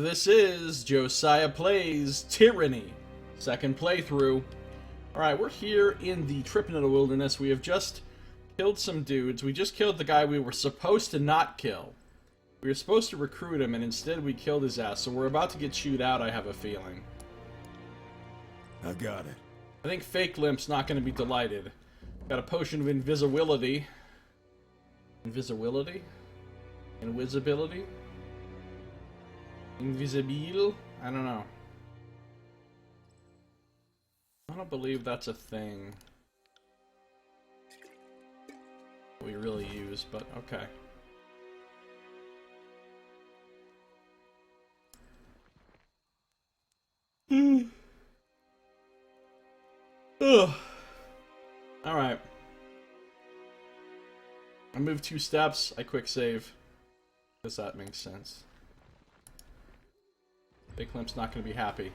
this is Josiah Plays Tyranny. Second playthrough. Alright, we're here in the Tripnota Wilderness. We have just killed some dudes. We just killed the guy we were supposed to not kill. We were supposed to recruit him, and instead we killed his ass. So we're about to get chewed out, I have a feeling. I got it. I think Fake Limp's not going to be delighted. Got a potion of invisibility. Invisibility? Invisibility? Invisible? I don't know. I don't believe that's a thing we really use, but okay. Ugh. Alright. I move 2 steps, I quick save. Because that makes sense. Big Limp's not going to be happy.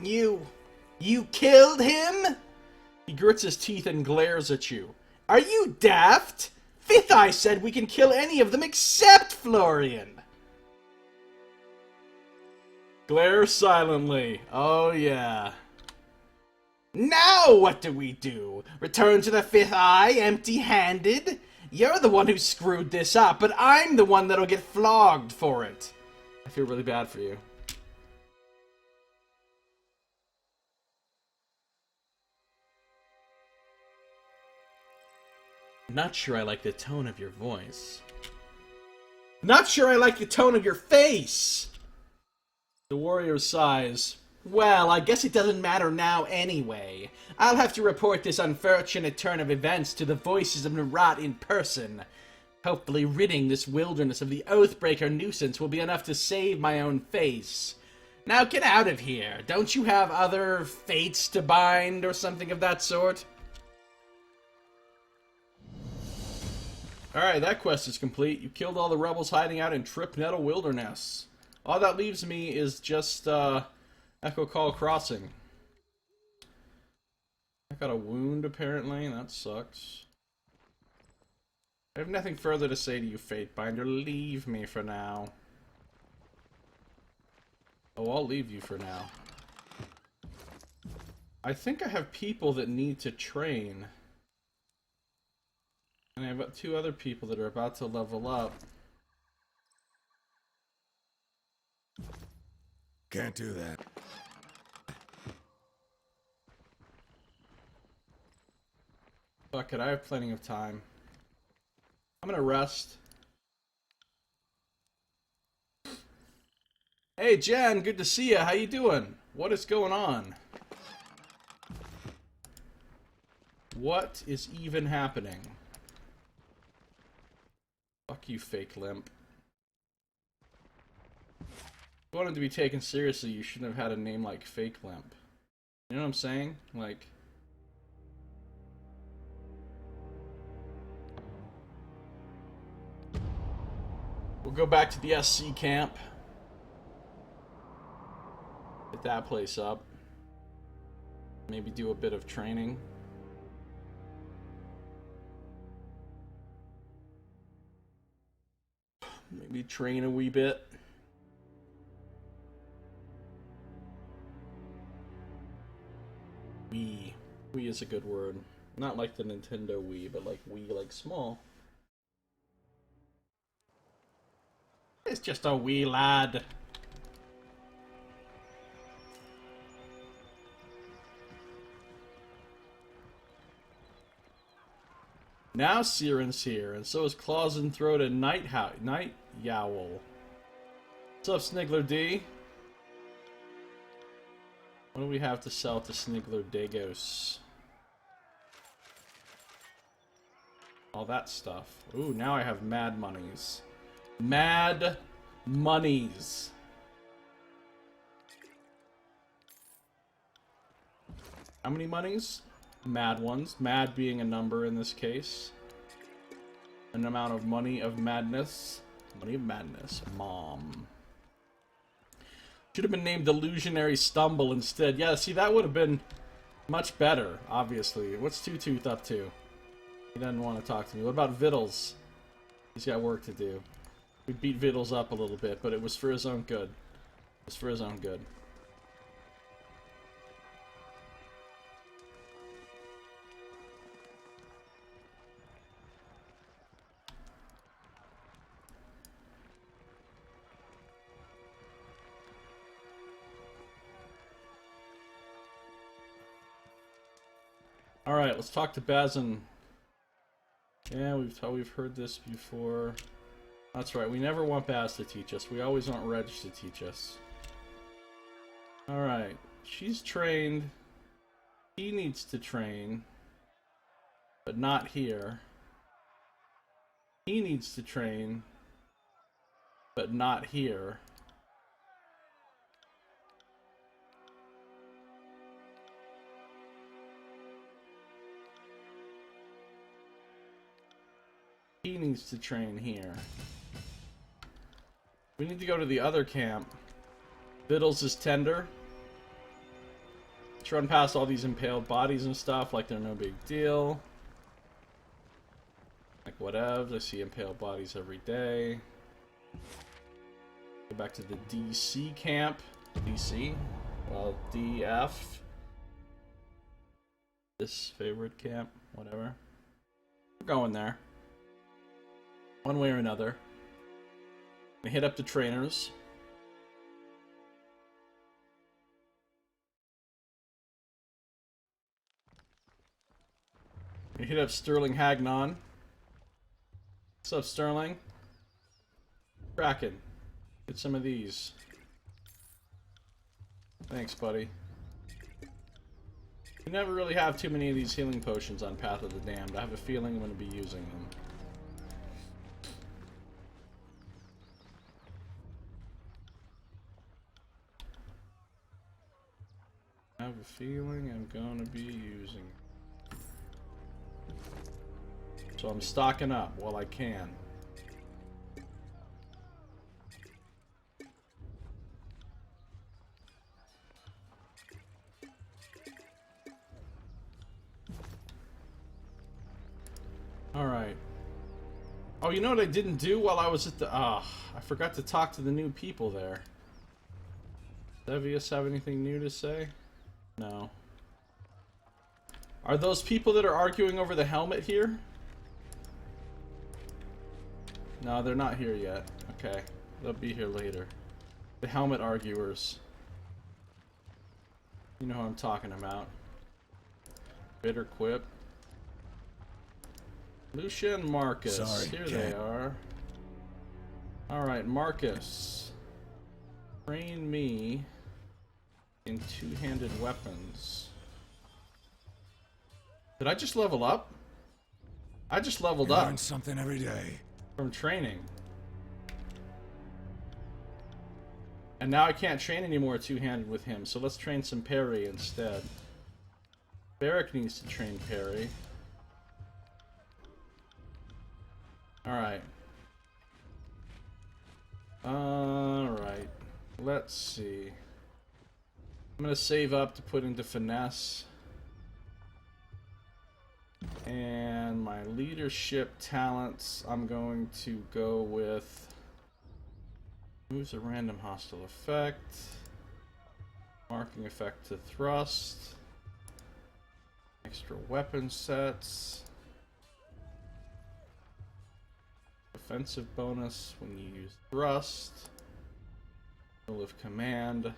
You killed him? He grits his teeth and glares at you. Are you daft? Fifth Eye said we can kill any of them except Florian. Glare silently. Oh yeah. Now what do we do? Return to the Fifth Eye empty-handed? You're the one who screwed this up, but I'm the one that'll get flogged for it. I feel really bad for you. Not sure I like the tone of your voice. Not sure I like the tone of your face! The warrior sighs. Well, I guess it doesn't matter now anyway. I'll have to report this unfortunate turn of events to the voices of Narat in person. Hopefully ridding this wilderness of the Oathbreaker nuisance will be enough to save my own face. Now get out of here. Don't you have other fates to bind or something of that sort? Alright, that quest is complete. You killed all the rebels hiding out in Tripnota Wilderness. All that leaves me is just, Echo Call Crossing. I got a wound, apparently. That sucks. I have nothing further to say to you, Fatebinder. Leave me for now. Oh, I'll leave you for now. I think I have people that need to train. And I have 2 other people that are about to level up. Can't do that. Fuck it, I have plenty of time. I'm gonna rest. Hey Jen, good to see you. How you doing? What is going on? What is even happening? Fuck you, Fake Limp. If you wanted to be taken seriously, you shouldn't have had a name like Fake Limp. You know what I'm saying? Like... We'll go back to the SC camp. Get that place up. Maybe do a bit of training. Maybe train a wee bit. Wii. Wii is a good word. Not like the Nintendo Wii, but like Wii, like small. It's just a wee lad. Now Siren's here, and so is Claws and Throat and Night Yowl. What's up, Snigler D? What do we have to sell to Snigler Dagos? All that stuff. Ooh, now I have mad monies. Mad monies. How many monies? Mad ones. Mad being a number in this case. An amount of money of madness. Money of madness. Mom. Should have been named Illusionary Stumble instead. Yeah, see, that would have been much better, obviously. What's Two Tooth up to? He doesn't want to talk to me. What about Vittles? He's got work to do. We beat Vittles up a little bit, but it was for his own good. It was for his own good. Alright, let's talk to Bazin. Yeah, we've heard this before. That's right, we never want Baz to teach us. We always want Reg to teach us. Alright, she's trained. He needs to train. But not here. He needs to train. But not here. He needs to train here. We need to go to the other camp. Vittles is tender. Let's run past all these impaled bodies and stuff like they're no big deal. Like whatevs, I see impaled bodies every day. Go back to the DC camp. DC? Well, DF. This favorite camp, whatever. We're going there. One way or another. We hit up the trainers. We hit up Sterling Hagnon. What's up, Sterling? Kraken. Get some of these. Thanks, buddy. We never really have too many of these healing potions on Path of the Damned. I have a feeling I'm going to be using them. I have a feeling I'm going to be using it. So I'm stocking up while I can. Alright. Oh, you know what I didn't do while I was at the... I forgot to talk to the new people there. Does Evius have anything new to say? No. Are those people that are arguing over the helmet here? No, they're not here yet. Okay. They'll be here later. The helmet arguers. You know who I'm talking about. Bitter Quip. Lucia and Marcus. Sorry, here Cat. they are. Alright, Marcus. Train me in two-handed weapons. Did I just level up? I just leveled up. Learn something every day. From training. And now I can't train anymore two-handed with him, so let's train some parry instead. Barrick needs to train parry. Alright. Alright. Let's see. I'm gonna save up to put into finesse. And my leadership talents, I'm going to go with moves a random hostile effect, marking effect to thrust, extra weapon sets, offensive bonus when you use thrust, will of command.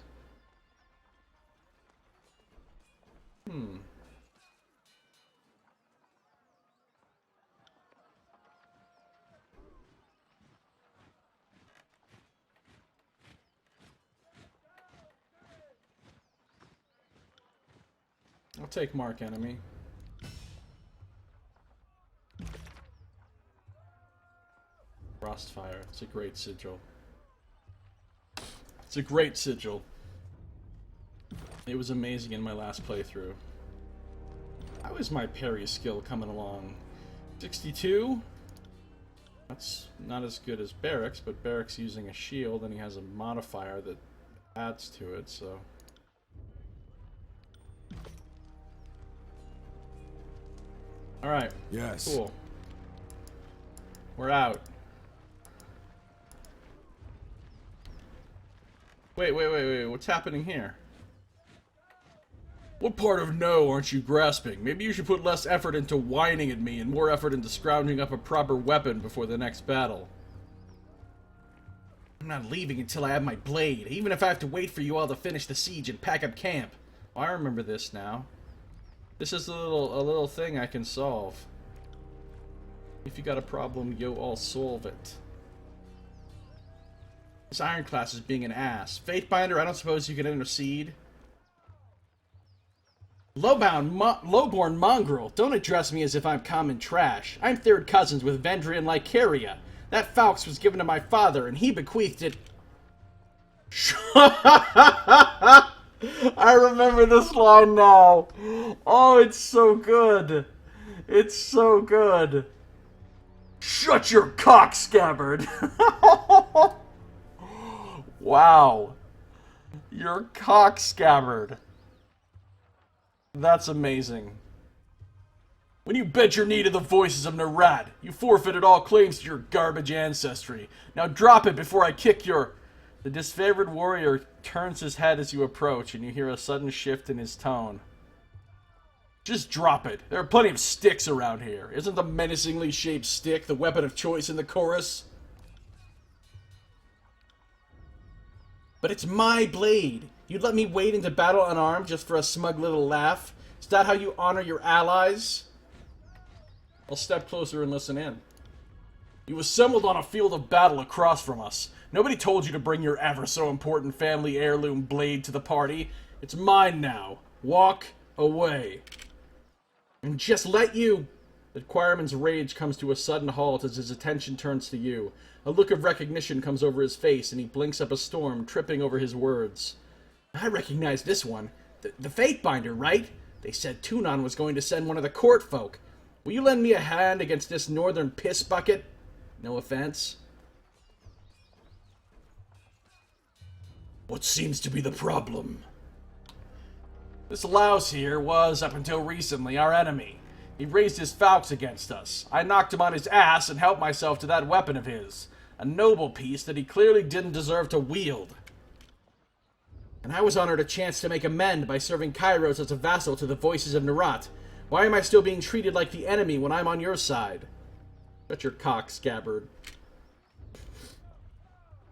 I'll take Mark Enemy. Frostfire. It's a great sigil. It's a great sigil. It was amazing in my last playthrough. How is my parry skill coming along? 62? That's not as good as Barrick's, but Barrick's using a shield and he has a modifier that adds to it, so... Alright. Yes. Cool. We're out. Wait. What's happening here? What part of no aren't you grasping? Maybe you should put less effort into whining at me and more effort into scrounging up a proper weapon before the next battle. I'm not leaving until I have my blade, even if I have to wait for you all to finish the siege and pack up camp. Oh, I remember this now. This is a little thing I can solve. If you got a problem, yo, I'll solve it. This Ironclass is being an ass. Faithbinder, I don't suppose you can intercede? Lowborn mongrel, don't address me as if I'm common trash. I'm third cousins with Vendry and Lycaria. That Falx was given to my father, and he bequeathed it... I remember this line now. Oh, it's so good. It's so good. Shut your cock, scabbard. Wow. Your cock, scabbard. That's amazing. When you bent your knee to the voices of Narad, you forfeited all claims to your garbage ancestry. Now drop it before I kick your... The disfavored warrior turns his head as you approach, and you hear a sudden shift in his tone. Just drop it. There are plenty of sticks around here. Isn't the menacingly shaped stick the weapon of choice in the chorus? But it's my blade. You'd let me wade into battle unarmed just for a smug little laugh? Is that how you honor your allies? I'll step closer and listen in. You assembled on a field of battle across from us. Nobody told you to bring your ever so important family heirloom blade to the party. It's mine now. Walk away. And just let you... The choirman's rage comes to a sudden halt as his attention turns to you. A look of recognition comes over his face, and he blinks up a storm, tripping over his words. I recognize this one. The Faithbinder, right? They said Tunon was going to send one of the court folk. Will you lend me a hand against this northern piss bucket? No offense. What seems to be the problem? This louse here was, up until recently, our enemy. He raised his Falx against us. I knocked him on his ass and helped myself to that weapon of his. A noble piece that he clearly didn't deserve to wield. And I was honored a chance to make amend by serving Kairos as a vassal to the voices of Nerat. Why am I still being treated like the enemy when I'm on your side? Shut your cock, scabbard.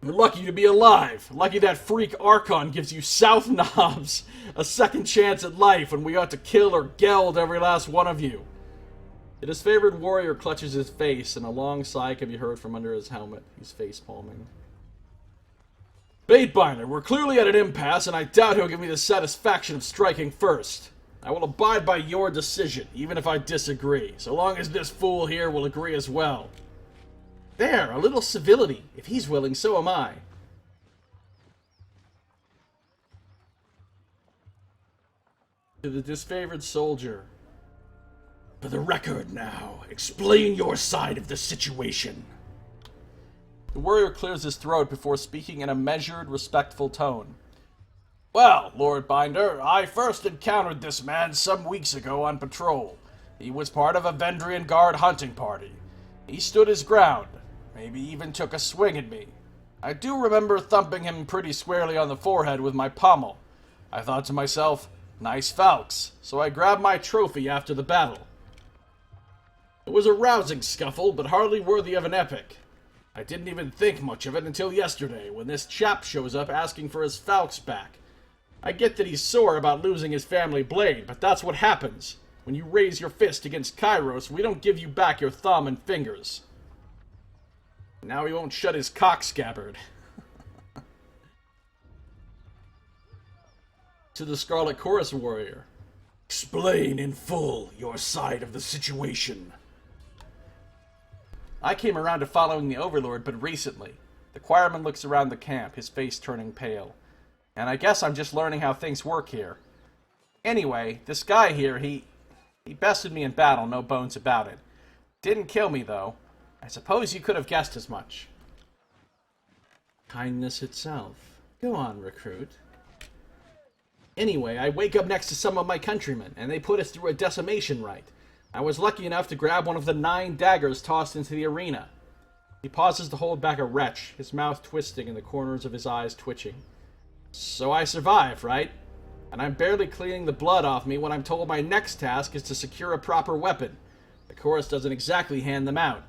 You're lucky to be alive. Lucky that freak Archon gives you South Knobs a second chance at life when we ought to kill or geld every last one of you. The disfavored warrior clutches his face, and a long sigh can be heard from under his helmet. He's face-palming. Baitbinder, we're clearly at an impasse, and I doubt he'll give me the satisfaction of striking first. I will abide by your decision, even if I disagree, so long as this fool here will agree as well. There, a little civility. If he's willing, so am I. To the disfavored soldier. For the record now, explain your side of the situation. The warrior clears his throat before speaking in a measured, respectful tone. Well, Lord Binder, I first encountered this man some weeks ago on patrol. He was part of a Vendrian Guard hunting party. He stood his ground, maybe even took a swing at me. I do remember thumping him pretty squarely on the forehead with my pommel. I thought to myself, nice Falx, so I grabbed my trophy after the battle. It was a rousing scuffle, but hardly worthy of an epic. I didn't even think much of it until yesterday, when this chap shows up asking for his Falx back. I get that he's sore about losing his family blade, but that's what happens. When you raise your fist against Kairos, we don't give you back your thumb and fingers. Now he won't shut his cock, scabbard. To the Scarlet Chorus Warrior. Explain in full your side of the situation. I came around to following the Overlord, but recently. The choirman looks around the camp, his face turning pale. And I guess I'm just learning how things work here. Anyway, this guy here, he bested me in battle, no bones about it. Didn't kill me, though. I suppose you could have guessed as much. Kindness itself. Go on, recruit. Anyway, I wake up next to some of my countrymen, and they put us through a decimation rite. I was lucky enough to grab one of the 9 daggers tossed into the arena. He pauses to hold back a retch, his mouth twisting and the corners of his eyes twitching. So I survive, right? And I'm barely cleaning the blood off me when I'm told my next task is to secure a proper weapon. The chorus doesn't exactly hand them out.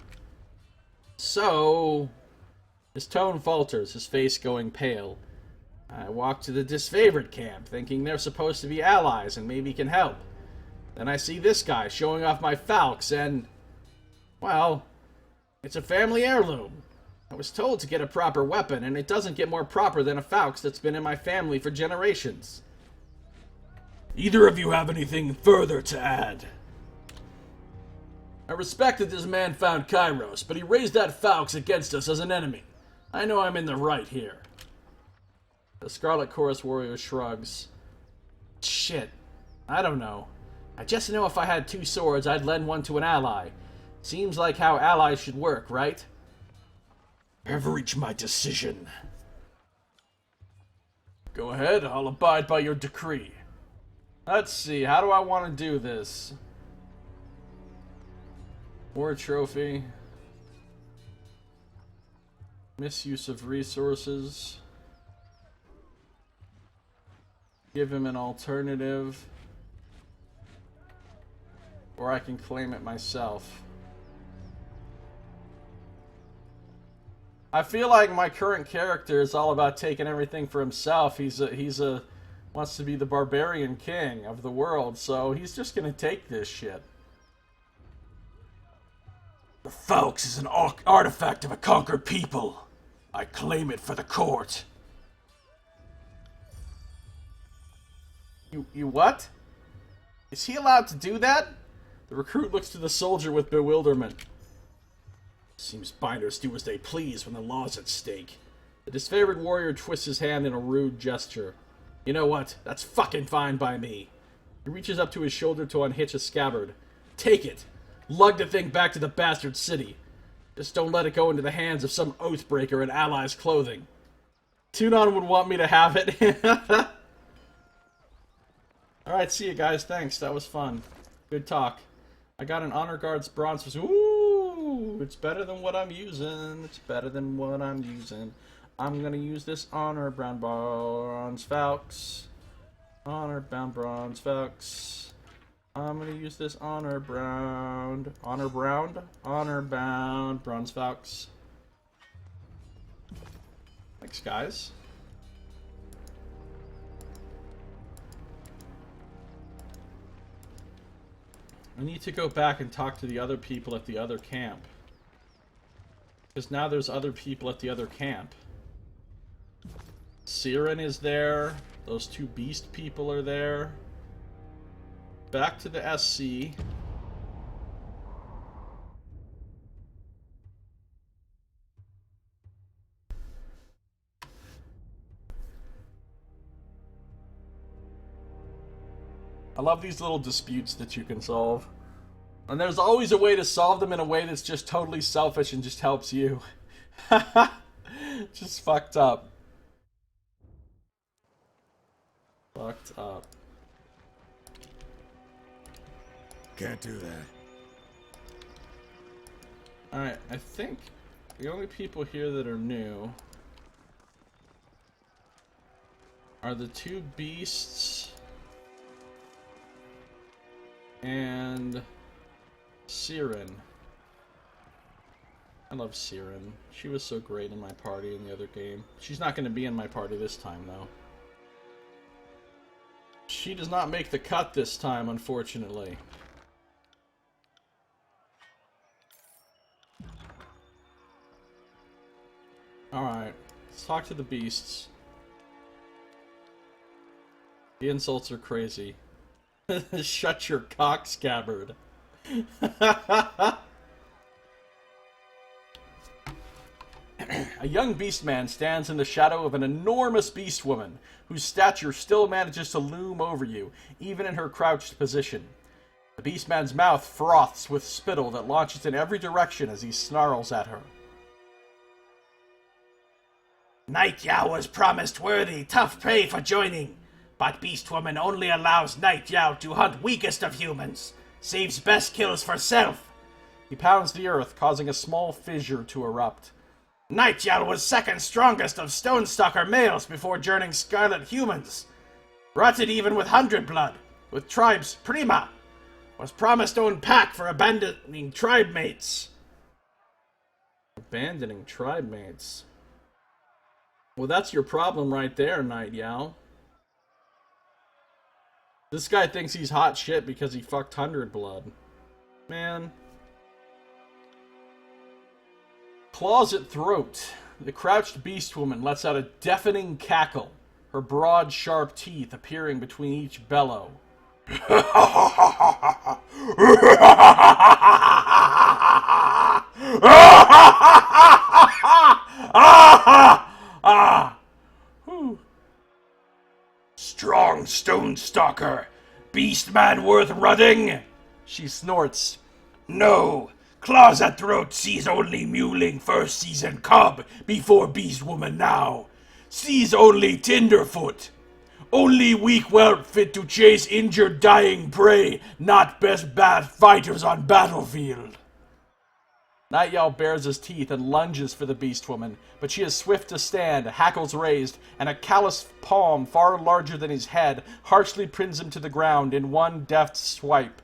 So... His tone falters, his face going pale. I walk to the disfavored camp, thinking they're supposed to be allies and maybe can help. Then I see this guy showing off my falcons and... well, it's a family heirloom. I was told to get a proper weapon, and it doesn't get more proper than a falcon that's been in my family for generations. Either of you have anything further to add? I respect that this man found Kairos, but he raised that falcon against us as an enemy. I know I'm in the right here. The Scarlet Chorus Warrior shrugs. Shit. I don't know. I just know if I had 2 swords, I'd lend one to an ally. Seems like how allies should work, right? I've reached my decision. Go ahead, I'll abide by your decree. Let's see, how do I want to do this? War trophy. Misuse of resources. Give him an alternative. Or I can claim it myself. I feel like my current character is all about taking everything for himself. He's wants to be the barbarian king of the world, so he's just gonna take this shit. The Falx is an artifact of a conquered people. I claim it for the court. You what? Is he allowed to do that? The recruit looks to the soldier with bewilderment. Seems binders do as they please when the law's at stake. The disfavored warrior twists his hand in a rude gesture. You know what? That's fucking fine by me. He reaches up to his shoulder to unhitch a scabbard. Take it. Lug the thing back to the bastard city. Just don't let it go into the hands of some oathbreaker in allies' clothing. Tunon would want me to have it. Alright, see you guys. Thanks. That was fun. Good talk. I got an Honor Guard's bronze. Ooh, it's better than what I'm using. It's better than what I'm using. I'm gonna use this Honor Bound Bronze Falx. Honor Bound Bronze Falx. I'm gonna use this Honor Bound Bronze Falx. Thanks, guys. I need to go back and talk to the other people at the other camp. Because now there's other people at the other camp. Siren is there. Those 2 beast people are there. Back to the SC. I love these little disputes that you can solve. And there's always a way to solve them in a way that's just totally selfish and just helps you. Just fucked up. Fucked up. Can't do that. Alright, I think the only people here that are new are the 2 beasts and Siren. I love Siren. She was so great in my party in the other game. She's not going to be in my party this time, though. She does not make the cut this time, unfortunately. Alright, let's talk to the beasts. The insults are crazy. Shut your cock, scabbard. A young beast man stands in the shadow of an enormous beast woman, whose stature still manages to loom over you, even in her crouched position. The beast man's mouth froths with spittle that launches in every direction as he snarls at her. Night-Yow was promised worthy, tough prey for joining. But Beast Woman only allows Night-Yow to hunt weakest of humans. Saves best kills for self. He pounds the earth, causing a small fissure to erupt. Nightjal was second strongest of Stonestalker males before joining Scarlet humans. Rotted even with 100 blood, with tribes prima. Was promised own pack for abandoning tribe mates. Abandoning tribe mates? Well, that's your problem right there, Nightjal. This guy thinks he's hot shit because he fucked 100 blood. Man. Claws at throat. The crouched beast woman lets out a deafening cackle, her broad, sharp teeth appearing between each bellow. Strong Stonestalker, beast man worth rutting? She snorts. No, Claws at Throat sees only Mewling first season cub before Beast Woman now. Sees only Tenderfoot. Only weak whelp fit to chase injured dying prey, not best bat fighters on battlefield. Nightjal bares his teeth and lunges for the beast woman, but she is swift to stand, hackles raised, and a callous palm far larger than his head harshly pins him to the ground in one deft swipe.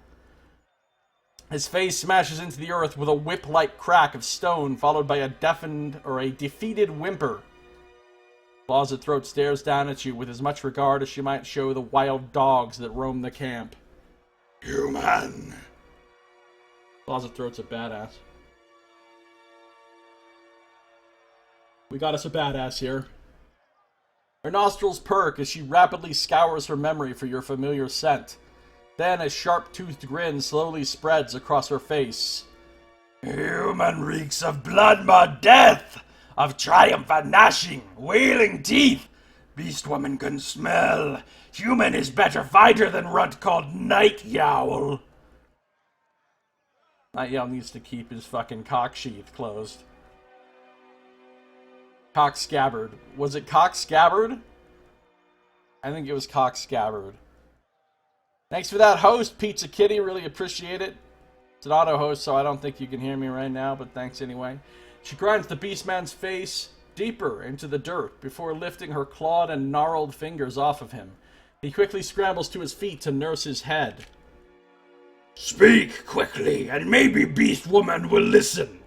His face smashes into the earth with a whip-like crack of stone, followed by a defeated whimper. Claws at Throat stares down at you with as much regard as she might show the wild dogs that roam the camp. Human. Claws at Throat's a badass. We got us a badass here. Her nostrils perk as she rapidly scours her memory for your familiar scent. Then a sharp-toothed grin slowly spreads across her face. Human reeks of blood mud death, of triumph and gnashing, wailing teeth. Beast woman can smell. Human is better fighter than runt called Nightjal. Nightjal needs to keep his fucking cock sheath closed. Cock scabbard. Was it cock scabbard? I think it was cock scabbard. Thanks for that host, Pizza Kitty. Really appreciate it. It's an auto host, so I don't think you can hear me right now, but thanks anyway. She grinds the beastman's face deeper into the dirt before lifting her clawed and gnarled fingers off of him. He quickly scrambles to his feet to nurse his head. Speak quickly, and maybe Beast Woman will listen.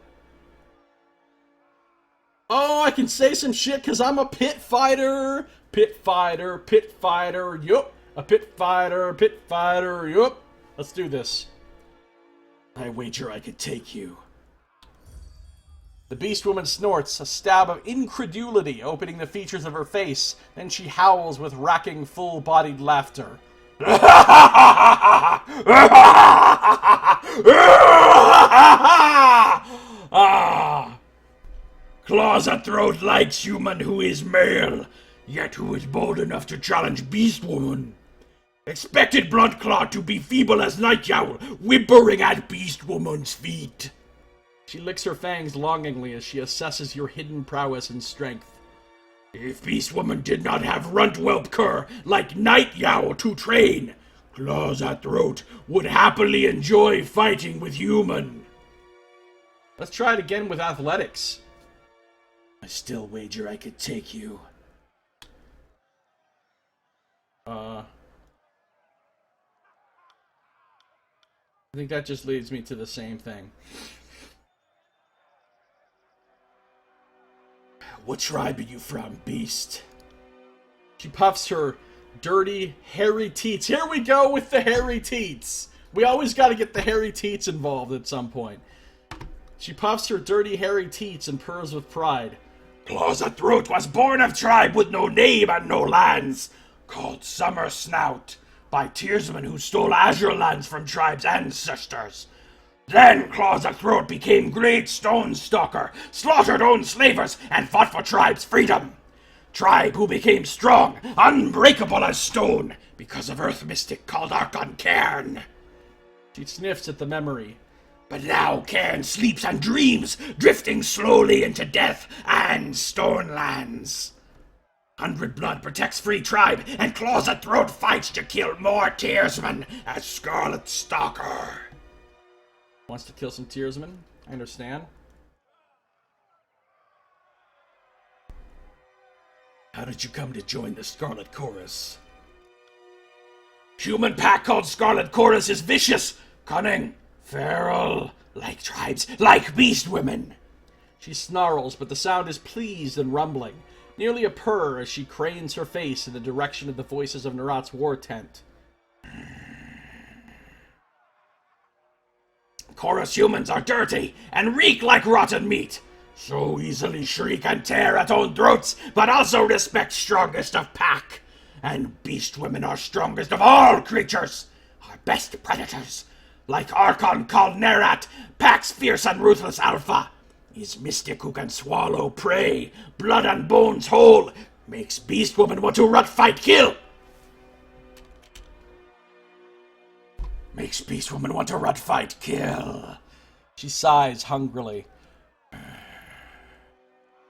Oh, I can say some shit because I'm a pit fighter. Pit fighter, yup. A pit fighter, yup. Let's do this. I wager I could take you. The beast woman snorts, a stab of incredulity opening the features of her face. Then she howls with racking, full-bodied laughter. Claws at Throat likes human who is male, yet who is bold enough to challenge Beast Woman. Expected Blunt Claw to be feeble as Nightjal, whimpering at Beast Woman's feet. She licks her fangs longingly as she assesses your hidden prowess and strength. If Beast Woman did not have Runt Whelp Cur like Nightjal to train, Claws at Throat would happily enjoy fighting with human. Let's try it again with athletics. I still wager I could take you. I think that just leads me to the same thing. What tribe are you from, Beast? She puffs her dirty, hairy teats. Here we go with the hairy teats. We always got to get the hairy teats involved at some point. She puffs her dirty, hairy teats and purrs with pride. Claws at Throat was born of tribe with no name and no lands, called Summer Snout, by Tearsmen who stole Azure lands from tribe's ancestors. Then Claws at Throat became Great Stonestalker, slaughtered own slavers, and fought for tribe's freedom. Tribe who became strong, unbreakable as stone, because of Earth Mystic called Archon Cairn. She sniffs at the memory. But now Cairn sleeps and dreams, drifting slowly into death and Stonelands. 100 Blood protects free tribe, and Claws at Throat fights to kill more Tearsmen as Scarlet Stalker. Wants to kill some Tearsmen. I understand. How did you come to join the Scarlet Chorus? Human pack called Scarlet Chorus is vicious, cunning, feral, like tribes, like beast women. She snarls, but the sound is pleased and rumbling, nearly a purr as she cranes her face in the direction of the voices of Nerat's war tent. Chorus humans are dirty and reek like rotten meat. So easily shriek and tear at own throats, but also respect strongest of pack. And beast women are strongest of all creatures, our best predators. Like Archon called Nerat, pack's fierce and ruthless alpha. Is mystic who can swallow prey, blood and bones whole. Makes beast woman want to rut, fight, kill. Makes beast woman want to rut, fight, kill. She sighs hungrily.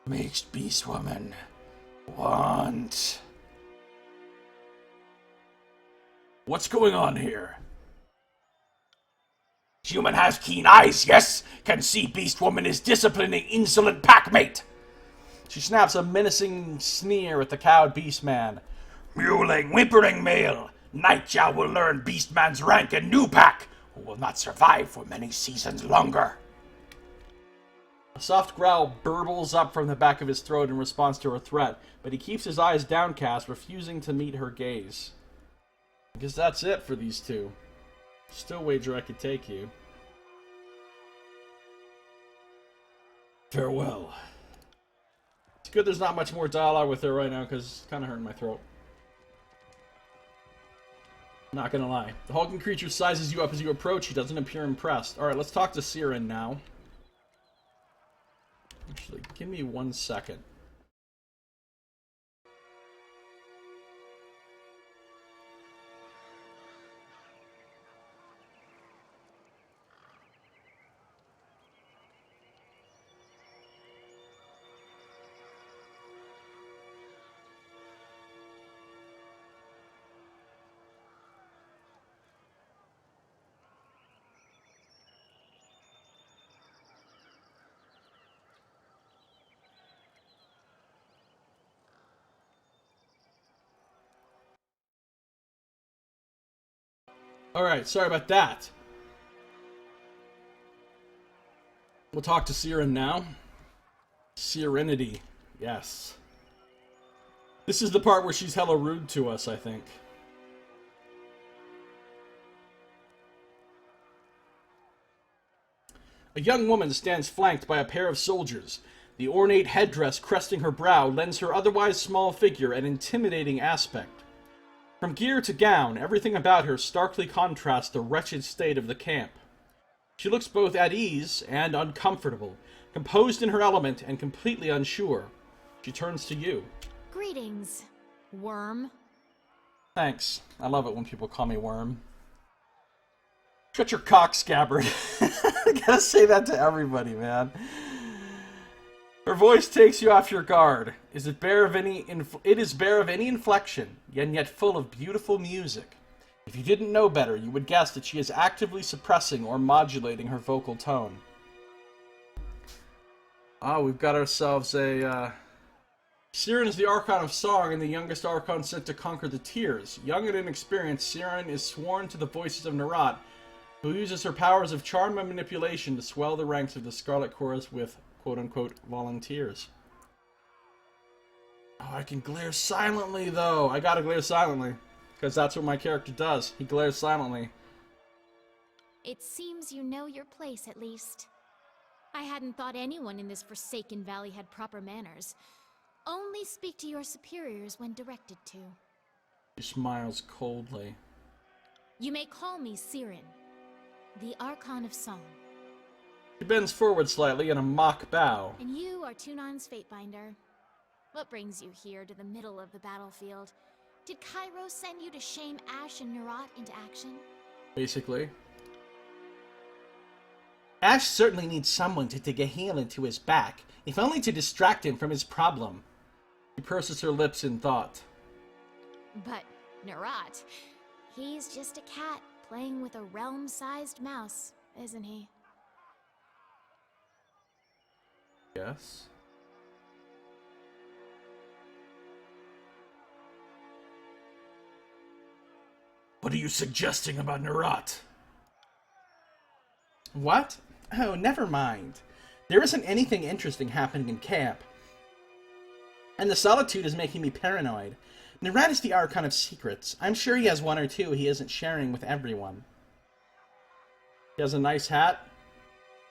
Makes beast woman want... What's going on here? Human has keen eyes, yes? Can see beast woman is disciplining insolent packmate. She snaps a menacing sneer at the cowed beastman. Mewling, whimpering male. Nightjar will learn beastman's rank in new pack, who will not survive for many seasons longer. A soft growl burbles up from the back of his throat in response to her threat, but he keeps his eyes downcast, refusing to meet her gaze. I guess that's it for these two. Still wager I could take you. Farewell. It's good there's not much more dialogue with her right now, because it's kind of hurting my throat. Not gonna lie. The hulking creature sizes you up as you approach. He doesn't appear impressed. Alright, let's talk to Siren now. Actually, give me 1 second. Alright, sorry about that. We'll talk to Siren now. Serenity, yes. This is the part where she's hella rude to us, I think. A young woman stands flanked by a pair of soldiers. The ornate headdress cresting her brow lends her otherwise small figure an intimidating aspect. From gear to gown, everything about her starkly contrasts the wretched state of the camp. She looks both at ease and uncomfortable, composed in her element and completely unsure. She turns to you. Greetings, worm. Thanks. I love it when people call me worm. Shut your cock, scabbard. I gotta say that to everybody, man. Her voice takes you off your guard. It is bare of any inflection, and yet full of beautiful music. If you didn't know better, you would guess that she is actively suppressing or modulating her vocal tone. Ah, we've got ourselves a, Siren is the Archon of Song and the youngest Archon sent to conquer the Tears. Young and inexperienced, Siren is sworn to the voices of Nerat, who uses her powers of charm and manipulation to swell the ranks of the Scarlet Chorus with quote-unquote volunteers. Oh, I can glare silently, though. I gotta glare silently, because that's what my character does. He glares silently. It seems you know your place, at least. I hadn't thought anyone in this forsaken valley had proper manners. Only speak to your superiors when directed to. She smiles coldly. You may call me Siren, the Archon of Song. She bends forward slightly in a mock bow. And you are Tunon's Fatebinder. What brings you here to the middle of the battlefield? Did Cairo send you to shame Ash and Nerat into action? Basically. Ash certainly needs someone to dig a heel into his back, if only to distract him from his problem. She purses her lips in thought. But Nerat, he's just a cat playing with a realm-sized mouse, isn't he? Yes. What are you suggesting about Nerat? What? Oh, never mind. There isn't anything interesting happening in camp. And the solitude is making me paranoid. Nerat is the Archon of Secrets. I'm sure he has one or two he isn't sharing with everyone. He has a nice hat.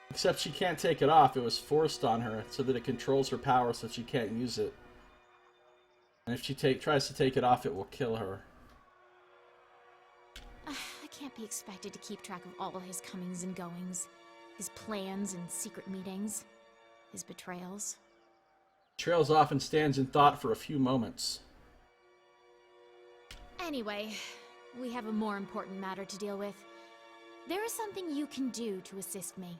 Except she can't take it off. It was forced on her so that it controls her power so she can't use it. And if she tries to take it off, it will kill her. I can't be expected to keep track of all his comings and goings. His plans and secret meetings. His betrayals. Trails off and stands in thought for a few moments. Anyway, we have a more important matter to deal with. There is something you can do to assist me.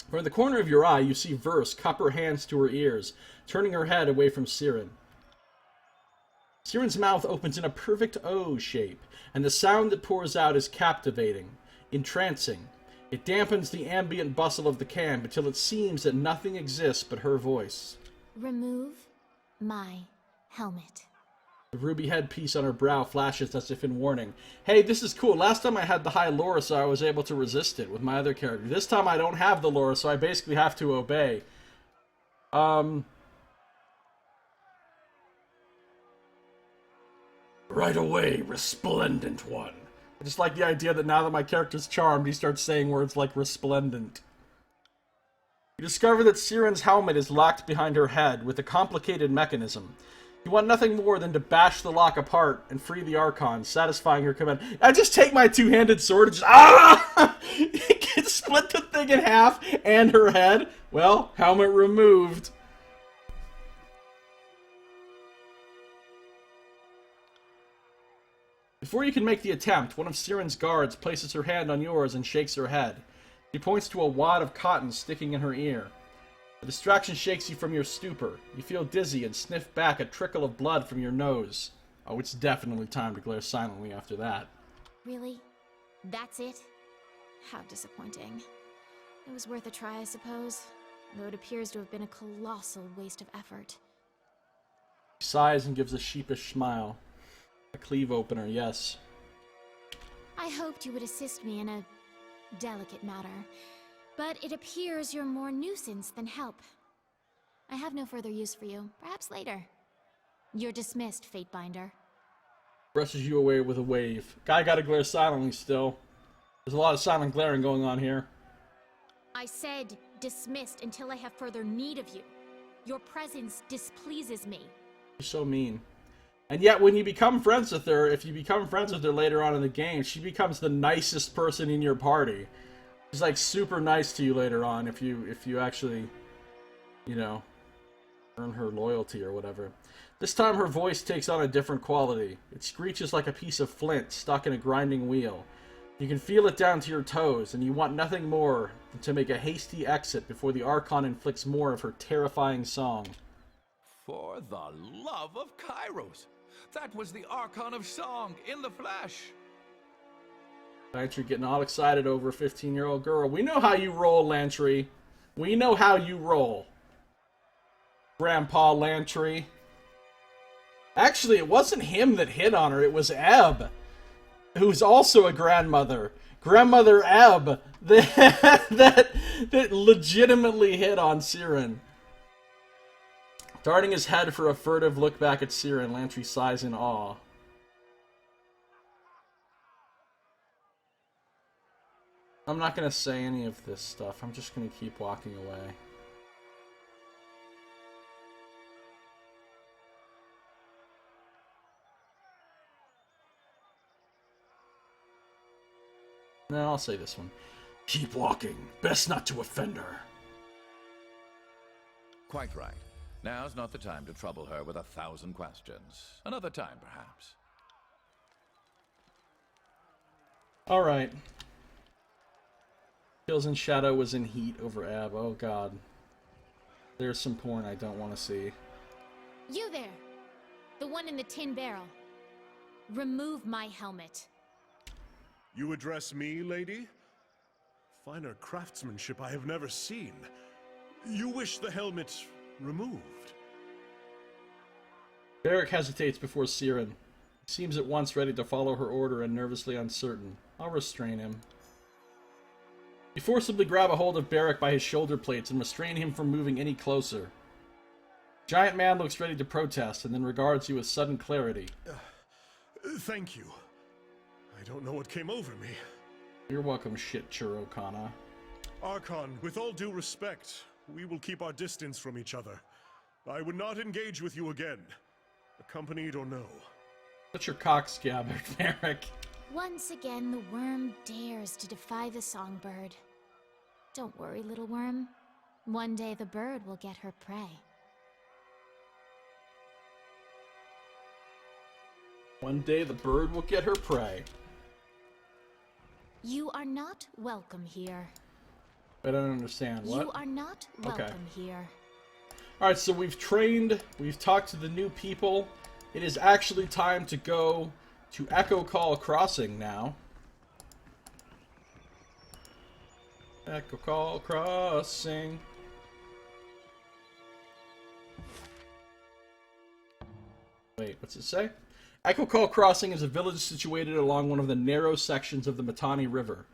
From the corner of your eye, you see Verse cup her hands to her ears, turning her head away from Siren. Siren's mouth opens in a perfect O shape, and the sound that pours out is captivating, entrancing. It dampens the ambient bustle of the camp until it seems that nothing exists but her voice. Remove my helmet. The ruby headpiece on her brow flashes as if in warning. Hey, this is cool. Last time I had the high lore, so I was able to resist it with my other character. This time I don't have the lore, so I basically have to obey. Right away, resplendent one. I just like the idea that now that my character's charmed, he starts saying words like resplendent. You discover that Siren's helmet is locked behind her head with a complicated mechanism. You want nothing more than to bash the lock apart and free the Archon, satisfying her command. I just take my two-handed sword and just... Ah! It can split the thing in half and her head. Well, helmet removed. Before you can make the attempt, one of Siren's guards places her hand on yours and shakes her head. She points to a wad of cotton sticking in her ear. The distraction shakes you from your stupor. You feel dizzy and sniff back a trickle of blood from your nose. Oh, it's definitely time to glare silently after that. Really? That's it? How disappointing. It was worth a try, I suppose, though it appears to have been a colossal waste of effort. She sighs and gives a sheepish smile. A cleave opener, yes. I hoped you would assist me in a delicate matter, but it appears you're more nuisance than help. I have no further use for you. Perhaps later. You're dismissed, Fatebinder. Brushes you away with a wave. Guy gotta glare silently still. There's a lot of silent glaring going on here. I said dismissed until I have further need of you. Your presence displeases me. You're so mean. And yet when you become friends with her, if you become friends with her later on in the game, she becomes the nicest person in your party. She's like super nice to you later on if you actually, you know, earn her loyalty or whatever. This time her voice takes on a different quality. It screeches like a piece of flint stuck in a grinding wheel. You can feel it down to your toes, and you want nothing more than to make a hasty exit before the Archon inflicts more of her terrifying song. For the love of Kairos! That was the Archon of Song in the flesh! Lantry getting all excited over a 15-year-old girl. We know how you roll, Lantry. We know how you roll. Grandpa Lantry. Actually, it wasn't him that hit on her. It was Ebb, who's also a grandmother. Grandmother Ebb that legitimately hit on Siren. Darting his head for a furtive look back at Siren, Lantry sighs in awe. I'm not going to say any of this stuff. I'm just going to keep walking away. No, I'll say this one. Keep walking. Best not to offend her. Quite right. Now's not the time to trouble her with 1,000 questions. Another time, perhaps. Alright. Kills in Shadow was in heat over Ab. Oh god. There's some porn I don't want to see. You there! The one in the tin barrel. Remove my helmet. You address me, lady? Finer craftsmanship I have never seen. You wish the helmet removed? Barrick hesitates before Siren. Seems at once ready to follow her order and nervously uncertain. I'll restrain him. You forcibly grab a hold of Barrack by his shoulder plates and restrain him from moving any closer. Giant man looks ready to protest and then regards you with sudden clarity. Thank you. I don't know what came over me. You're welcome, shit churro Kana. Archon, with all due respect, we will keep our distance from each other. I would not engage with you again, accompanied or no. What's your cock scabbard, Barrack? Once again, the worm dares to defy the songbird. Don't worry, little worm. One day the bird will get her prey. One day the bird will get her prey. You are not welcome here. I don't understand. What? You are not welcome here. Alright, so we've trained, we've talked to the new people. It is actually time to go to Echo Call Crossing now. Echo Call Crossing. Wait, what's it say? Echo Call Crossing is a village situated along one of the narrow sections of the Mittani River.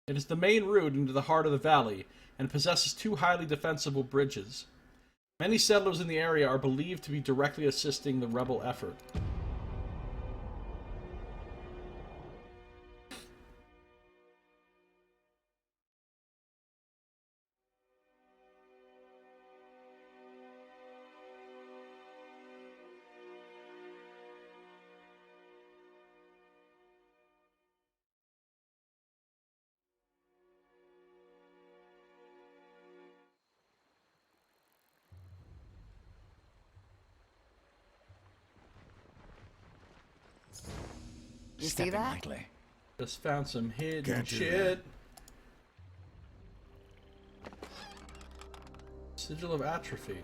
It is the main route into the heart of the valley, and possesses two highly defensible bridges. Many settlers in the area are believed to be directly assisting the rebel effort. You see that? Lightly. Just found some hidden Can't do shit. Sigil of Atrophy.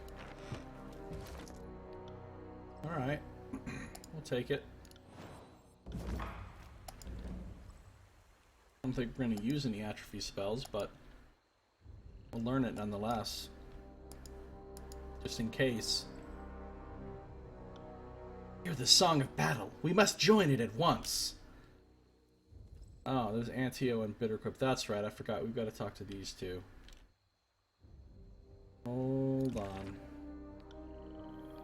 Alright. We'll take it. I don't think we're going to use any atrophy spells, but we'll learn it nonetheless. Just in case. Hear the song of battle. We must join it at once. Oh, there's Antio and Bitterquip. That's right, I forgot. We've got to talk to these two. Hold on.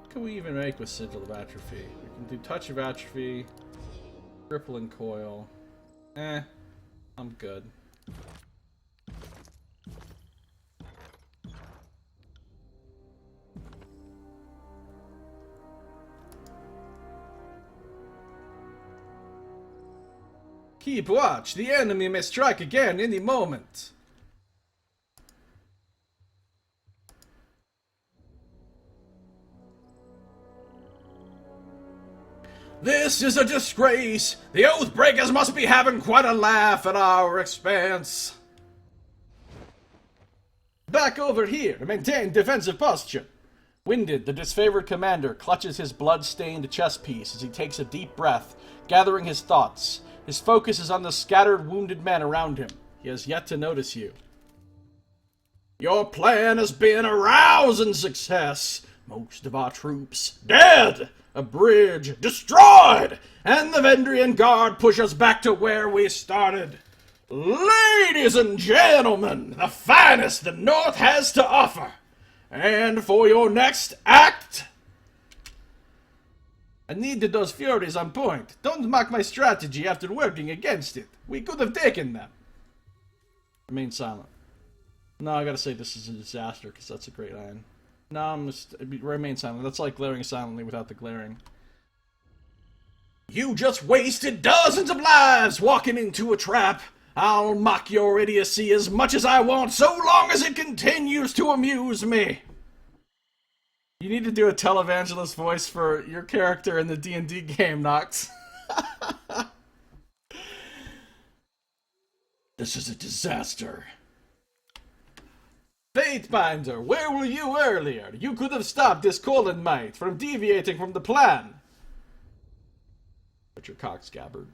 What can we even make with Sigil of Atrophy? We can do Touch of Atrophy, Crippling Coil. I'm good. Keep watch. The enemy may strike again any moment. This is a disgrace. The Oathbreakers must be having quite a laugh at our expense. Back over here to maintain defensive posture. Winded, the disfavored commander, clutches his blood-stained chest piece as he takes a deep breath, gathering his thoughts. His focus is on the scattered, wounded men around him. He has yet to notice you. Your plan has been a rousing success. Most of our troops dead, a bridge destroyed, and the Vendrian Guard push us back to where we started. Ladies and gentlemen, the finest the North has to offer. And for your next act, I needed those furies on point. Don't mock my strategy after working against it. We could have taken them. Remain silent. No, I gotta say this is a disaster, because that's a great line. No, I'm just... Remain silent. That's like glaring silently without the glaring. You just wasted dozens of lives walking into a trap. I'll mock your idiocy as much as I want, so long as it continues to amuse me. You need to do a televangelist voice for your character in the D&D game, Nox. This is a disaster. Fatebinder, where were you earlier? You could have stopped this Colin Might from deviating from the plan. But your cock scabbard.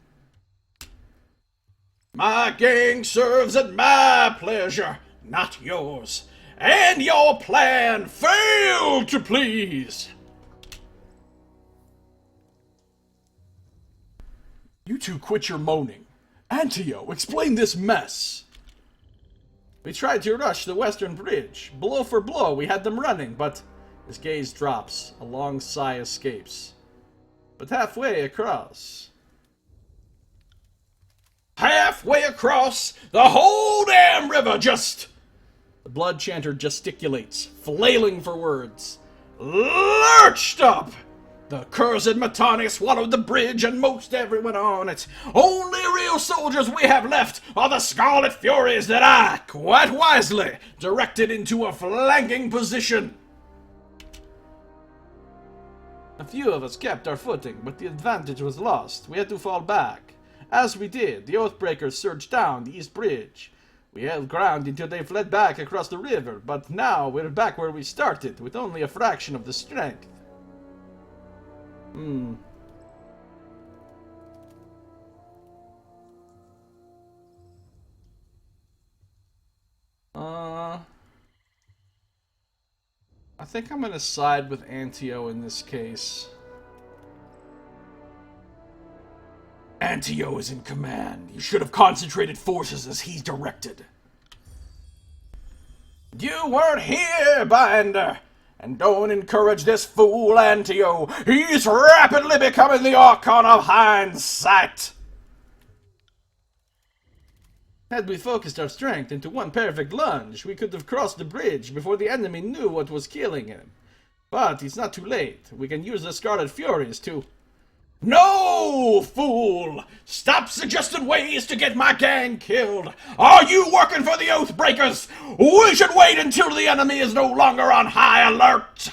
My gang serves at my pleasure, not yours. And your plan failed to please. You two quit your moaning. Antio, explain this mess. We tried to rush the western bridge. Blow for blow, we had them running, but... His gaze drops. A long sigh escapes. But halfway across... Halfway across the whole damn river just... The blood chanter gesticulates, flailing for words. Lurched up! The cursed Matani swallowed the bridge and most everyone on it. Only real soldiers we have left are the Scarlet Furies that I, quite wisely, directed into a flanking position. A few of us kept our footing, but the advantage was lost. We had to fall back. As we did, the Oathbreakers surged down the East Bridge. We held ground until they fled back across the river, but now we're back where we started, with only a fraction of the strength. I think I'm gonna side with Antio in this case. Antio is in command. You should have concentrated forces as he's directed. You weren't here, Binder! And don't encourage this fool Antio. He's rapidly becoming the Archon of hindsight. Had we focused our strength into one perfect lunge, we could have crossed the bridge before the enemy knew what was killing him. But it's not too late. We can use the Scarlet Furies to... No, fool! Stop suggesting ways to get my gang killed! Are you working for the Oathbreakers? We should wait until the enemy is no longer on high alert!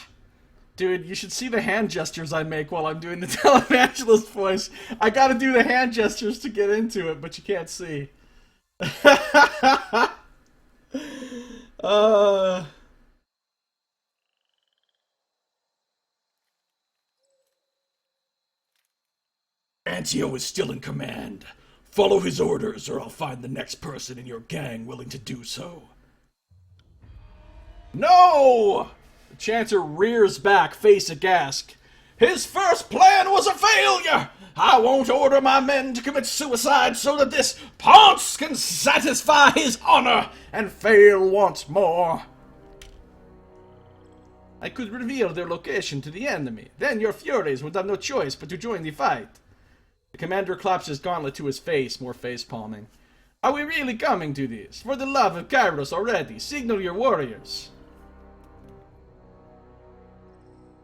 Dude, you should see the hand gestures I make while I'm doing the televangelist voice. I gotta do the hand gestures to get into it, but you can't see. Antio is still in command. Follow his orders, or I'll find the next person in your gang willing to do so. No! The chanter rears back, face aghast. His first plan was a failure! I won't order my men to commit suicide so that this Ponce can satisfy his honor and fail once more. I could reveal their location to the enemy. Then your Furies would have no choice but to join the fight. The commander claps his gauntlet to his face, more face-palming. Are we really coming to this? For the love of Kairos already, signal your warriors.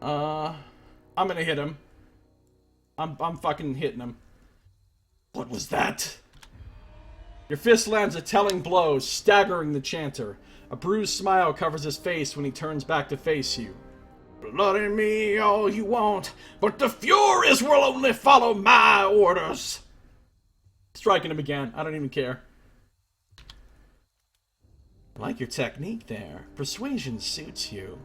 I'm gonna hit him. I'm fucking hitting him. What was that? Your fist lands a telling blow, staggering the chanter. A bruised smile covers his face when he turns back to face you. Bloody me all you want, but the Furies will only follow my orders. Striking him again. I don't even care. I like your technique there. Persuasion suits you.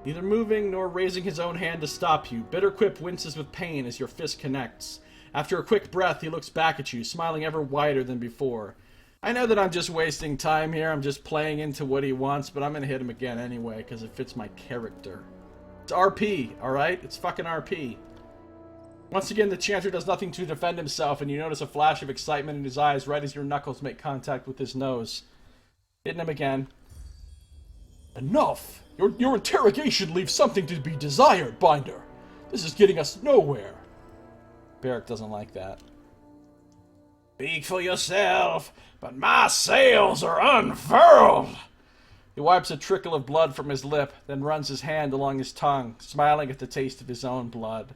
Neither moving nor raising his own hand to stop you, Bitter Quip winces with pain as your fist connects. After a quick breath, he looks back at you, smiling ever wider than before. I know that I'm just wasting time here, I'm just playing into what he wants, but I'm gonna hit him again anyway, because it fits my character. It's RP, alright? It's fucking RP. Once again, the chanter does nothing to defend himself, and you notice a flash of excitement in his eyes right as your knuckles make contact with his nose. Hitting him again. Enough! Your interrogation leaves something to be desired, Binder. This is getting us nowhere. Barrack doesn't like that. Speak for yourself, but my sails are unfurled. He wipes a trickle of blood from his lip, then runs his hand along his tongue, smiling at the taste of his own blood.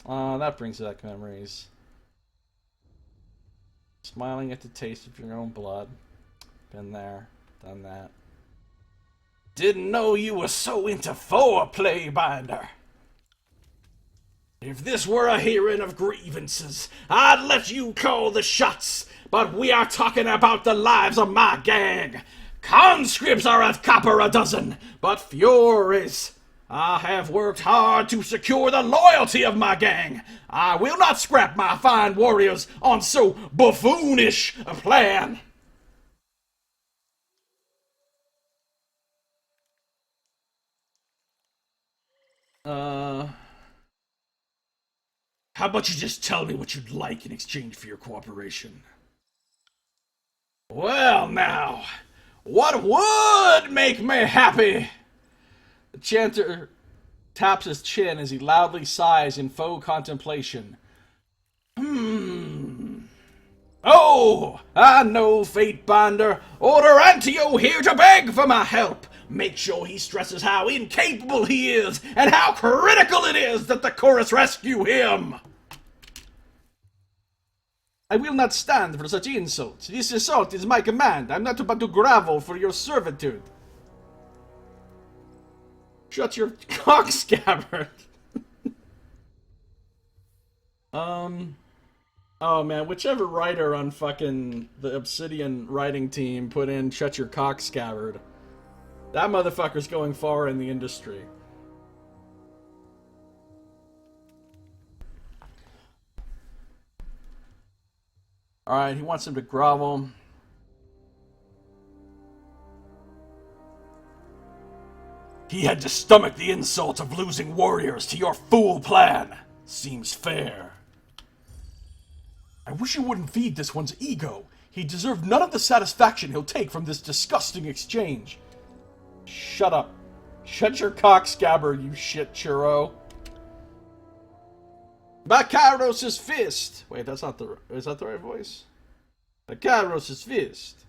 That brings back memories. Smiling at the taste of your own blood. Been there, done that. Didn't know you were so into foreplay, Binder. If this were a hearing of grievances, I'd let you call the shots, but we are talking about the lives of my gang. Conscripts are a copper a dozen, but Furies. I have worked hard to secure the loyalty of my gang. I will not scrap my fine warriors on so buffoonish a plan. How about you just tell me what you'd like in exchange for your cooperation? Well, now, what would make me happy? The chanter taps his chin as he loudly sighs in faux contemplation. Oh, I know, Fatebinder. Order Antio here to beg for my help. Make sure he stresses how incapable he is and how critical it is that the chorus rescue him. I will not stand for such insults. This assault is my command. I'm not about to grovel for your servitude. Shut your cock, scabbard. Oh man, whichever writer on fucking the Obsidian writing team put in "shut your cock, scabbard," that motherfucker's going far in the industry. Alright, he wants him to grovel. He had to stomach the insult of losing warriors to your fool plan. Seems fair. I wish you wouldn't feed this one's ego. He deserved none of the satisfaction he'll take from this disgusting exchange. Shut up. Shut your cock, scabbard, you shit churro. By Kairos' fist! Wait, is that the right voice? By Kairos' fist.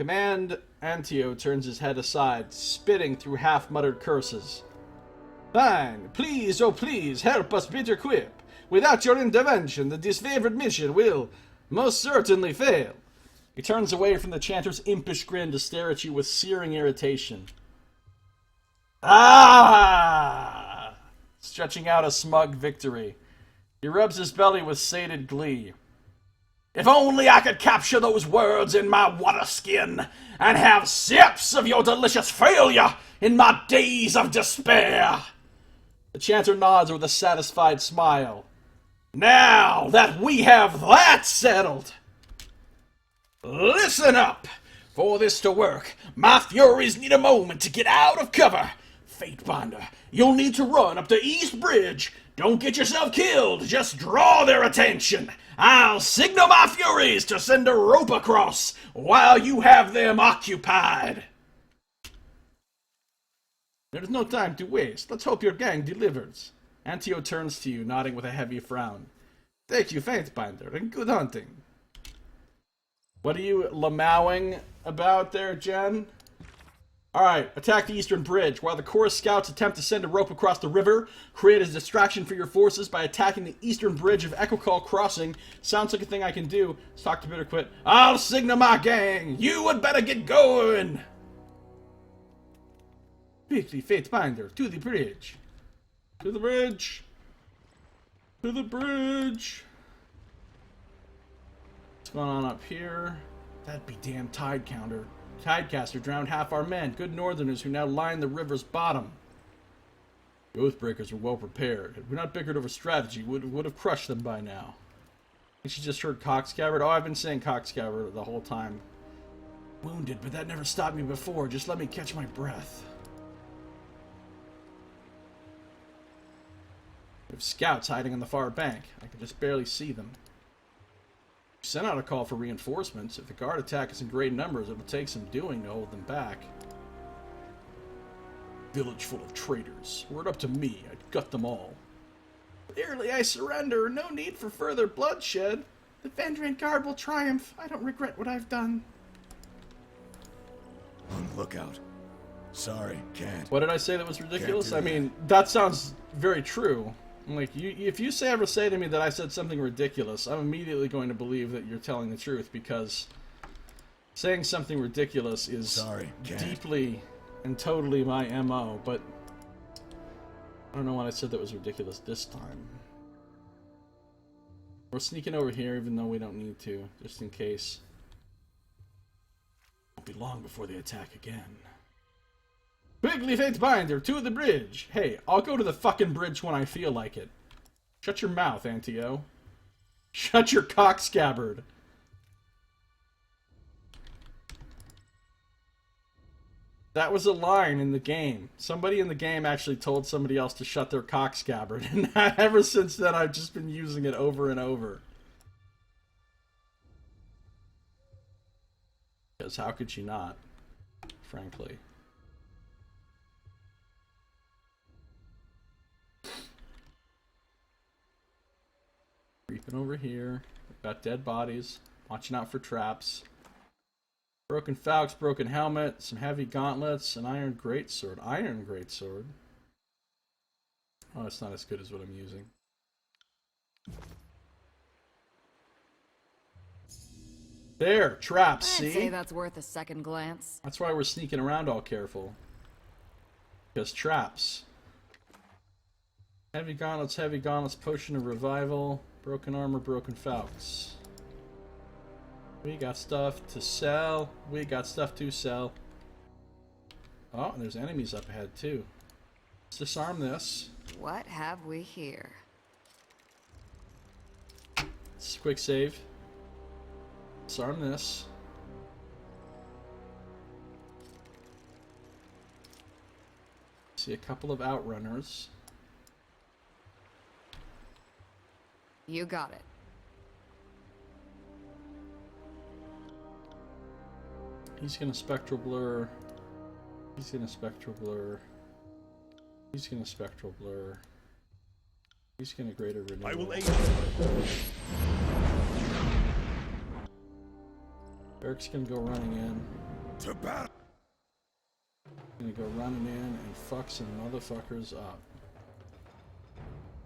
Command Antio turns his head aside, spitting through half-muttered curses. Fine. Please, oh please, help us, bitter quip. Without your intervention, the disfavored mission will most certainly fail. He turns away from the chanter's impish grin to stare at you with searing irritation. Ah! Stretching out a smug victory. He rubs his belly with sated glee. If only I could capture those words in my water skin and have sips of your delicious failure in my days of despair. The chanter nods with a satisfied smile. Now that we have that settled, listen up. For this to work, my furies need a moment to get out of cover. Fatebinder, you'll need to run up the East Bridge. Don't get yourself killed, just draw their attention. I'll signal my furies to send a rope across while you have them occupied. There's no time to waste. Let's hope your gang delivers. Antio turns to you, nodding with a heavy frown. Thank you, Fatebinder, and good hunting. What are you lamowing about there, Jen? Alright, attack the Eastern Bridge. While the chorus scouts attempt to send a rope across the river, create a distraction for your forces by attacking the Eastern Bridge of Echo Call Crossing. Sounds like a thing I can do. Let's talk to Bitterquit. I'll signal my gang. You had better get going. Quickly, Fatebinder, to the bridge. To the bridge. To the bridge. What's going on up here? That'd be damn Tidecaster drowned half our men. Good northerners who now line the river's bottom. The Oathbreakers were well prepared. Had we not bickered over strategy, would have crushed them by now. I think she just heard cockscabbard. Oh, I've been saying cockscabbard the whole time. Wounded, but that never stopped me before. Just let me catch my breath. We have scouts hiding on the far bank. I can just barely see them. We sent out a call for reinforcements. If the guard attack is in great numbers, it will take some doing to hold them back. Village full of traitors. Were it up to me, I'd gut them all. Clearly I surrender. No need for further bloodshed. The Vendrian Guard will triumph. I don't regret what I've done. On the lookout. Sorry, can't. What did I say that was ridiculous? I mean, that sounds very true. Like, if you ever say to me that I said something ridiculous, I'm immediately going to believe that you're telling the truth, because saying something ridiculous is deeply and totally my MO, but I don't know why I said that was ridiculous this time. We're sneaking over here even though we don't need to, just in case. Won't be long before they attack again. Quickly, Fatebinder, to the bridge! Hey, I'll go to the fucking bridge when I feel like it. Shut your mouth, Antio. Shut your cock, scabbard. That was a line in the game. Somebody in the game actually told somebody else to shut their cock scabbard, and ever since then I've just been using it over and over. Because how could you not, frankly? Creeping over here. Got dead bodies. Watching out for traps. Broken falcons, broken helmet, some heavy gauntlets, an iron greatsword. Iron greatsword? Oh, it's not as good as what I'm using. There, traps, see? I'd say that's worth a second glance. That's why we're sneaking around all careful. Because traps. Heavy gauntlets, potion of revival, broken armor, broken falcons. We got stuff to sell. We got stuff to sell. Oh, and there's enemies up ahead too. Let's disarm this. What have we here? It's a quick save. Disarm this. See a couple of outrunners. You got it. He's gonna spectral blur. He's gonna spectral blur. He's gonna spectral blur. He's gonna greater renewal. I will aid Eric's gonna go running in. to battle. Gonna go running in and fuck some motherfuckers up.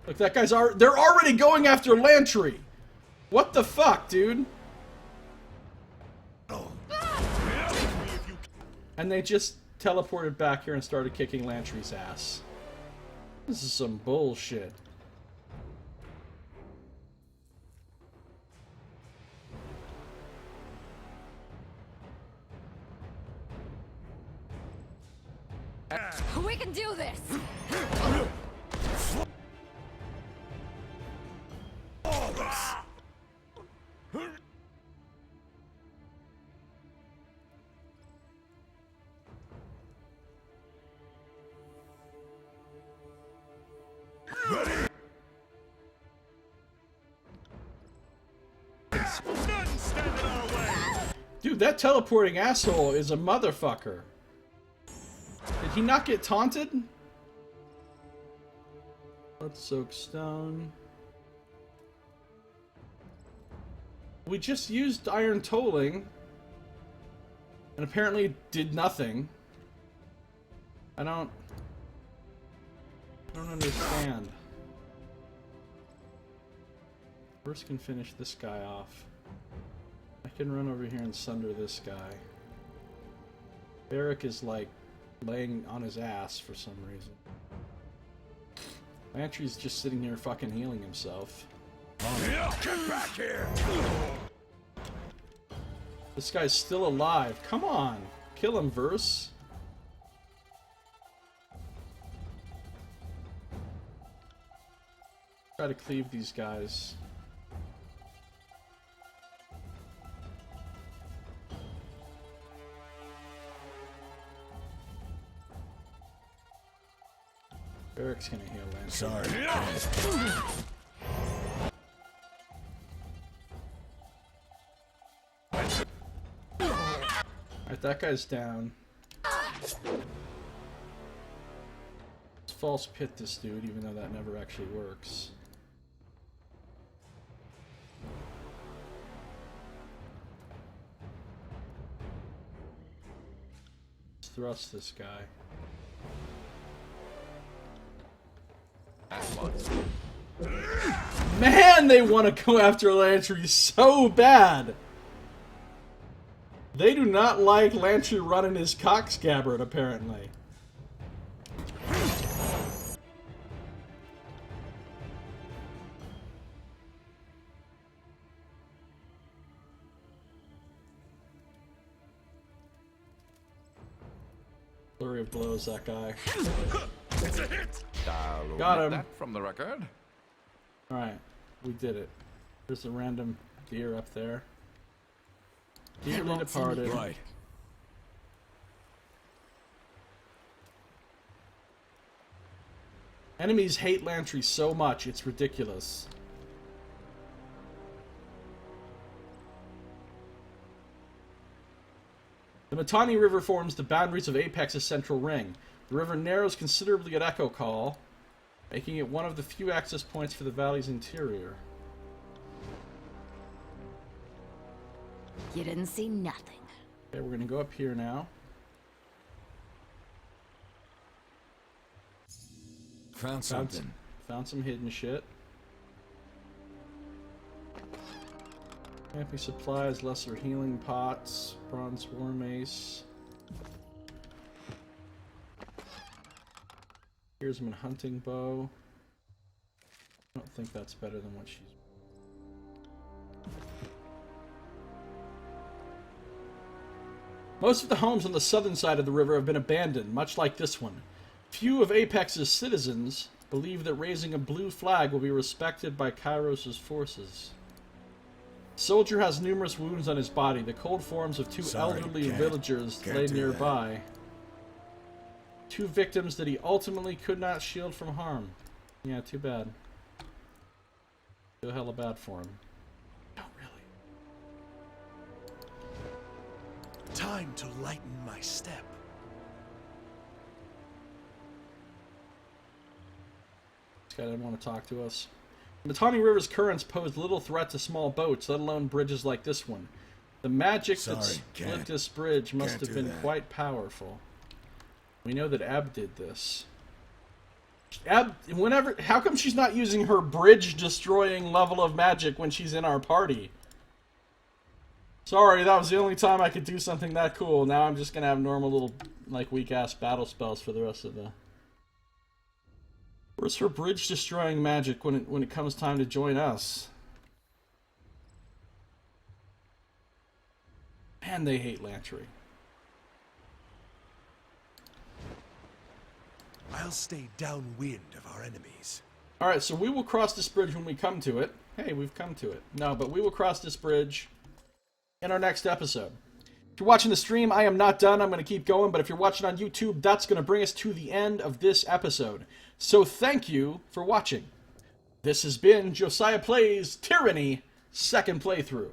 Look, that guy's they're already going after Lantry! What the fuck, dude? And they just teleported back here and started kicking Lantry's ass. This is some bullshit. We can do this! Dude, that teleporting asshole is a motherfucker. Did he not get taunted? Let's soak stone. We just used iron tolling. And apparently did nothing. I don't understand. First can finish this guy off. I can run over here and sunder this guy. Eric is like laying on his ass for some reason. Lantry's just sitting here fucking healing himself. Get back here! This guy's still alive. Come on! Kill him, Verse. Try to cleave these guys. Eric's gonna heal Lantry. Sorry. Alright, that guy's down. Let's false pit this dude, even though that never actually works. Let's thrust this guy. Man, they want to go after Lantry so bad! They do not like Lantry running his cock scabbard, apparently. Flurry of blows, that guy. It's a hit! I'll Got omit him. that from the record. Alright, we did it. There's a random deer up there. Dearly departed. Right. Enemies hate Lantry so much, it's ridiculous. The Mittani River forms the boundaries of Apex's central ring. The river narrows considerably at Echo Call, making it one of the few access points for the valley's interior. You didn't see nothing. Okay, we're gonna go up here now. Found something. Found some hidden shit. Camping supplies, lesser healing pots, bronze war mace. Here's my hunting bow. I don't think that's better than what she's... Most of the homes on the southern side of the river have been abandoned, much like this one. Few of Apex's citizens believe that raising a blue flag will be respected by Kairos' forces. Soldier has numerous wounds on his body. The cold forms of two elderly villagers lay nearby. Two victims that he ultimately could not shield from harm. Yeah, too bad. Feel hella bad for him. No, really. Time to lighten my step. This guy didn't want to talk to us. The Mittani River's currents pose little threat to small boats, let alone bridges like this one. The magic that split this bridge must have been quite powerful. We know that Ab did this. Ab, how come she's not using her bridge-destroying level of magic when she's in our party? Sorry, that was the only time I could do something that cool. Now I'm just gonna have normal little, like, weak-ass battle spells for the rest of the... Where's her bridge-destroying magic when it comes time to join us? Man, they hate Lantry. I'll stay downwind of our enemies. Alright, so we will cross this bridge when we come to it. Hey, we've come to it. No, but we will cross this bridge in our next episode. If you're watching the stream, I am not done. I'm going to keep going, but if you're watching on YouTube, that's going to bring us to the end of this episode. So thank you for watching. This has been Josiah Plays Tyranny, second playthrough.